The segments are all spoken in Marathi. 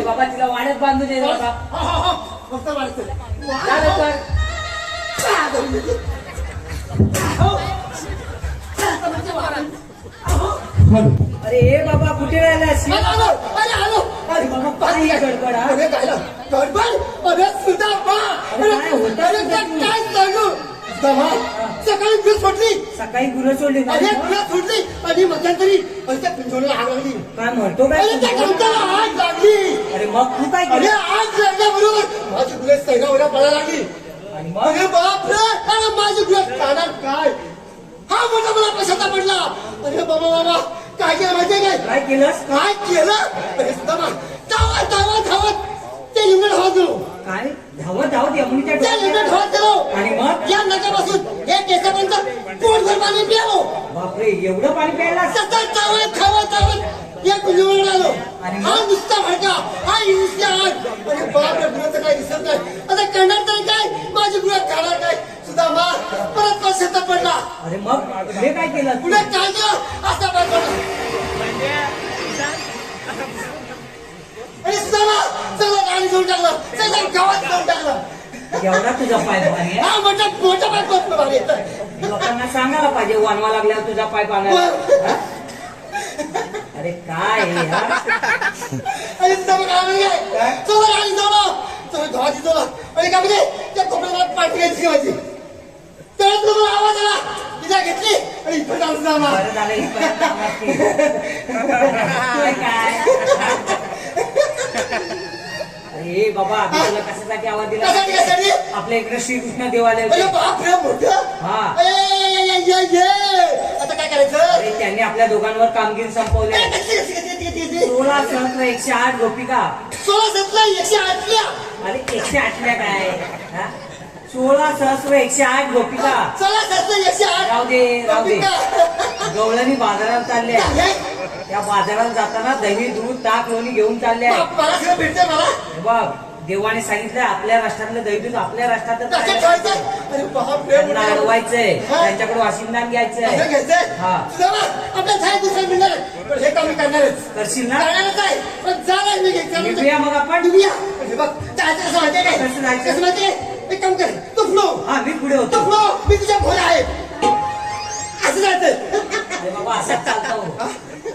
बाबा तिला वाड्यात बांधून दे बाबा. फक्त वाढतं. अरे हे बाबा कुठे राहिलास? अरे बाबा पाणी गडबड अरे काय गडबड अरे सुद्धा काय चालू सकाळी गुरं सोडली. सकाळी गुरं सोडली अरे गुरं सोडली आणि मध्यंतरी त्या पिंजोडीला आग लागली. काय म्हणतो काय? अरे त्या गवताला आग लागली. अरे मग तू काय अरे केलं? आग लागल्याबरोबर माझी गुरं सैगावरा पडायला लागली. आणि मग अरे बापरे अरे माझी गुरं खाणार काय हा मोठा मला पश्चाताप पडला. अरे बाबा बाबा काय केलं माहितीये काय? काय केलंस? काय केलं? अरे सुद्धा धावत धावत धावत ते लिंगण धावत गेलो. काय धावत धावत यमुनीच्या त्या लिंगण धावत गेलो आणि मग या नकापासून हे केसापर्यंत पोटभर पाणी पियालो. बापरे एवढं पाणी प्यायला? सतत धावत धावत धावत या कुंजवळून आलो. हा नुसता भडका हा नुसता आग. अरे बापरे गुराचं काय दिसत नाही. आता करणार तरी काय? माझी गुरं खाणार काय? सुद्धा मा परत पश्चाताप पडला. अरे मग पुढे काय केलं? पुढे काय केलं असा पाय पडला. अरे सुद्धा चला गाडी घेऊन टाकलं चला गावात घेऊन टाकलं. एवढा तुझा पाय पाणी हा मोठा मोठा पाय पडतो मागे. लोकांना सांगायला पाहिजे वानवा लागल्यावर तुझा पाय पाण्याला. अरे काय हे हा? अरे सुद्धा मग काय म्हणजे चला गाडी जोडो चला गाडी जोडो. आणि काय म्हणजे त्या कोपऱ्याला पाठी घ्यायची माझी. तर तुम्हाला आवाज आला तिला घेतली आणि इथं जाऊन सुद्धा बरं झालं इथपर्यंत आलास की. काय अरे बाबा आम्ही तुला कशासाठी आवाज दिला? कशासाठी? आपल्या इकडे श्रीकृष्ण देवालय अरे होते. बापरे मोठं. हा. आता काय करायचं? अरे त्यांनी आपल्या दोघांवर कामगिरी संपवली. 16 सहस्र 108 गोपिका. 16 सतरा 108 अरे 108 काय हा? 16 सहस्र 108 गोपिका. 16 सतरा 108 राहू दे गवळणी बाजारात चालल्या. त्या बाजारात जाताना दही दूध ताक लोणी घेऊन चालल्या. मला सगळं भेटतंय मला. बघ देवाने सांगितलं आपल्या राष्ट्रातलं दही दूध आपल्या राष्ट्रातच कसं आहे. ठेवायचं? अरे बापरे त्यांना अडवायचंय त्यांच्याकडे वाशिंदान घ्यायचंय. असं घ्यायचंय? हा. सुद्धा आपल्या छाया दुसऱ्या मिळणार पण हे काम मी करणारच. करशील ना? करणारच आहे पण जाणार मी घ्यायचं. निघूया मग आपण. निघूया. हे बघ जायचं कसं माहितीये काय? कसं जायचं? कसं माहितीये? एक काम कर तू फ्लो हा मी पुढे तू होतो. फ्लो मी तुझ्या भोर आहे.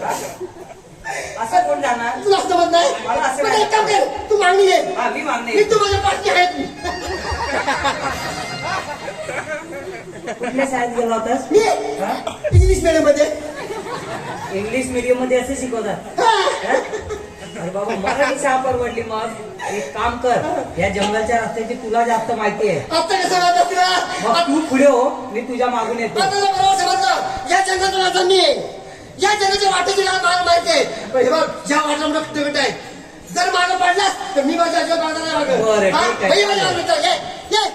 असं कोण जाणार? तुला असं समज नाही मला असं मग एक काम कर तू मागणी घे हा मी मागणे मी तू माझ्या पाठी आहेत मी कुठल्या शाळेत गेला होतास? मी हा? इंग्लिश मीडियम मध्ये इंग्लिश मीडियम मध्ये असं शिकवतात? हा. अरे बाबा मराठी शाळा परवडली. मग एक काम कर, या जंगलच्या रस्त्याची तुला जास्त माहिती आहे. आता कसं वाटत तुला मग तू पुढे हो, मी तुझ्या मागून येतो. आता तुला बरोबर समजलं या जंगलाचा वाचा मी आहे. या जंगलाच्या वाटेची लाल मला माहिती आहे पण हे बघ ज्या वाटला मोठा कुठे आहे जर मागं पडलास तर मी माझ्या अजिबात मागं नाही बरं, मागं. ठीक आहे. हा, माझ्या मागं ये